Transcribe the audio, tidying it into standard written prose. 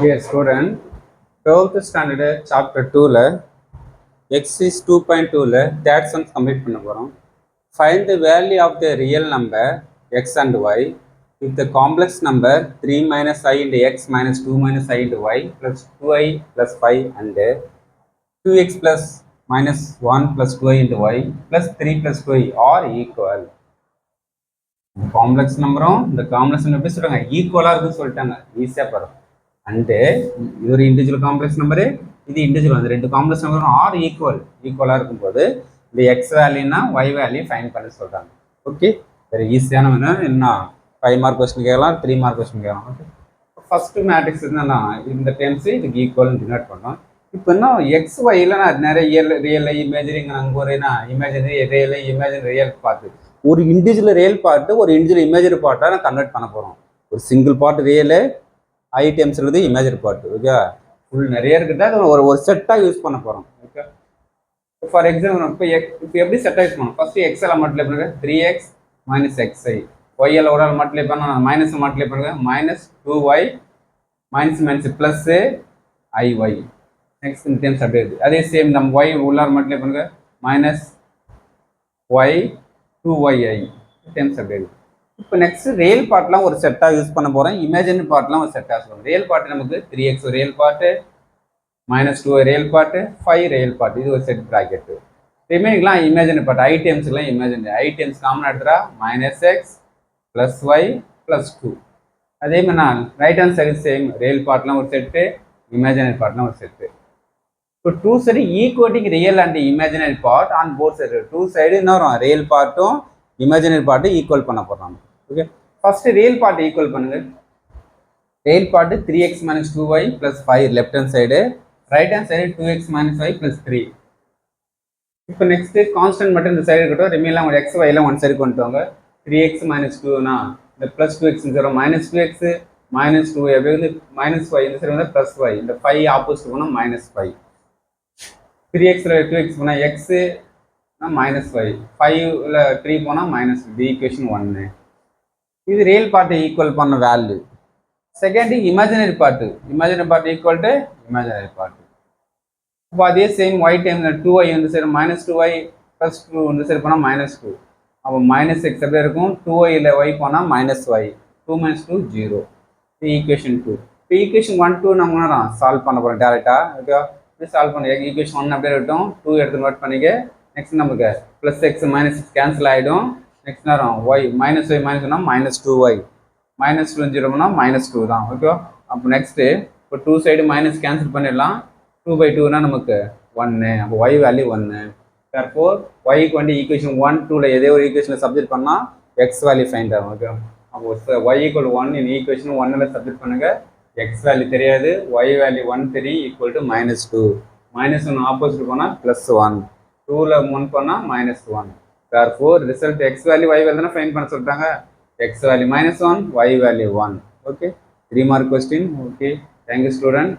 Dear student, 12th standard chapter 2 ல x is 2.2 ல that sum complete பண்ண போறோம். Find the value of the real number x and y if the complex number 3 minus I into x minus 2 minus I into y plus 2i plus 5 and 2x plus minus 1 plus 2i into y plus 3 plus 2i are equal. Complex நம்பரும் இந்த complex number எப்படி சொல்றாங்க, ஈக்குவலா இருக்குன்னு சொல்லிட்டாங்க. ஈஸியா பாருங்க. And இது ஒரு இண்டிவிஜுவல் காம்ப்ளெக்ஸ் நம்பரு, இது இண்டிவிஜுவல். அந்த ரெண்டு காம்ப்ளெக்ஸ் நம்பரும் ஆர் ஈக்குவலா இருக்கும்போது இந்த எக்ஸ் வேல்யூனா ஒய் வேல்யூ ஃபைண்ட் பண்ண சொல்றாங்க. ஓகே, வெரி ஈஸியான என்ன 5 மார்க் கொஸ்டின் கேட்கலாம், 3 மார்க் கொஸ்டின் கேட்கலாம். ஓகே, ஃபர்ஸ்ட் மேட்ரிக்ஸ் என்னன்னா இந்த டெர்ம்ஸ் இதுக்கு ஈக்குவல் டினோட் பண்ணோம். இப்போ என்ன எக்ஸ் ஒய்ல நான் நிறைய ரியல் இமேஜினரி அங்கே ஒரு இமேஜினரி ரியல் பார்த்து ஒரு இண்டிவிஜுவல் ரியல் பார்ட்டு ஒரு இண்டிவிஜுவல் இமேஜினரி பார்ட்டாக நான் கன்வெர்ட் பண்ண போகிறோம். ஒரு சிங்கிள் பார்ட் ரியலு ஐட்டம்ஸ் இருக்குது இமேஜினரி பார்ட். ஓகே, ஃபுல் நிறைய இருக்குது, அது ஒரு செட்டாக யூஸ் பண்ண போகிறோம். ஓகே, ஃபார் எக்ஸாம்பிள் இப்போ எப்படி செட்டாக யூஸ் பண்ணணும், ஃபர்ஸ்ட் எக்ஸ்எல் மல்டிப்ளை பண்ணுங்க 3x மைனஸ் எக்ஸ்ஐ, ஒய்எல் ஒரு மல்டிப்ளை பண்ண மைனஸ் மல்டிப்ளை பண்ணுங்க minus 2y minus minus plus ஐஒய். Next இந்த டேர்ம்ஸ் அப்படியே இருக்குது. அதே சேம் நம்ம ஒய் உள்ளார் மல்டிப்ளை பண்ணுங்க மைனஸ் ஒய் 2yi டேர்ம்ஸ் அப்படியே இருக்குது. இப்போ நெக்ஸ்ட் ரியல் பார்ட்லாம் ஒரு செட்டாக யூஸ் பண்ண போகிறேன், இமேஜினரி பார்ட்லாம் ஒரு செட்டாக யூஸ் பண்ணுறோம். ரியல் பார்ட் நமக்கு 3x ஒரு real part, minus 2 real part, 5 real part, இது ஒரு செட் ப்ராக்கெட்டு. ரிமைனிங்லாம் இமேஜினரி பார்ட், ஐட்டம்ஸ்லாம் இமேஜினரி. ஐட்டம்ஸ் காமன் எடுத்துட்டா minus x plus y plus 2. அதே மாதிரி நான் right hand side same, real பார்ட்லாம் ஒரு செட்டு, இமேஜினரி பார்ட்லாம் ஒரு செட்டு. இப்போ two side equating real and imaginary part on both side. Two side என்ன வரும், ரியல் பார்ட்டும் இமேஜினரி பார்ட்டும் ஈக்குவல் பண்ண போகிறோம். Okay, first real part equal பண்ணுங்க. Real part 3x minus 2y plus 5 left hand side, right hand side 2x minus y plus 3. இப்போ next constant மட்டும் இந்த சைடு இருக்கட்டும், ரிமைனிங் x y எல்லாம் ஒன் சைடு கொண்டு வாங்க. 3x minus 2னா இந்த plus 2x வரும், மைனஸ் 2x மைனஸ் 2 எப்படி வந்து மைனஸ் y, இந்த சைடு வந்து ப்ளஸ் y, இந்த 5 ஆப்போசிட் போனால் மைனஸ் 5. 3x 2x போனால் x மைனஸ் 5, 5ல் 3 போனால் மைனஸ், இது ஈக்குவேஷன் 1. இது ரியல் பார்ட் ஈக்குவல் பண்ண value. Second imaginary part equal to imaginary part. இப்போ அதே சேம் ஒய் டைம் 2y வந்து சரி மைனஸ் 2y ப்ளஸ் 2 வந்து சரி போனால் மைனஸ் 2. அப்போ மைனஸ் எக்ஸ் எப்படி இருக்கும், 2yயில் ஒய் போனால் மைனஸ் ஒய், 2 minus 2 0. இது ஈக்குவேஷன் 2. இப்போ ஈக்குவேஷன் 1 2 நம்ம சால்வ் பண்ண போகிறோம் டேரெக்டாக. ஓகே, இது சால்வ் பண்ணி ஈக்குவேஷன் 1 அப்படியே இருக்கட்டும், 2 எடுத்து நோட் பண்ணிக்க. நெக்ஸ்ட் நமக்கு ப்ளஸ் எக்ஸ் மைனஸ் கேன்சல் ஆகிடும். நெக்ஸ்ட் நேரம் ஒய் மைனஸ் ஒய் மைனஸ் ஒன்னா மைனஸ் 2y, மைனஸ் 2 0 மைனஸ் 2 தான். ஓகே, அப்போ நெக்ஸ்ட்டு இப்போ 2 சைடு மைனஸ் கேன்சல் பண்ணிடலாம். 2/2னா நமக்கு 1. அப்போ ஒய் வேல்யூ 1. தற்போது ஒய்க்கு வந்து ஈக்குவேஷன் 1 2ல் எதே ஒரு ஈக்குவேஷனில் சப்ஜெக்ட் பண்ணால் எக்ஸ் வேல்யூ ஃபைண்ட் ஆகும். ஓகே, அப்போ ஒய் ஈக்குவல் 1 இந்த ஈக்குவேஷன் 1ல் சப்ஜெக்ட் பண்ணுங்கள். எக்ஸ் வேல்யூ தெரியாது, ஒய் வேல்யூ 1 தெரியும், equal to minus 2. Minus 1 opposite போனால் ப்ளஸ் 1, 2ல் 1 பண்ணால் minus 1. therefore result x value y value தான ஃபைண்ட் பண்ண சொல்றாங்க. x value -1, y value 1. okay, 3 mark question. okay, thank you student.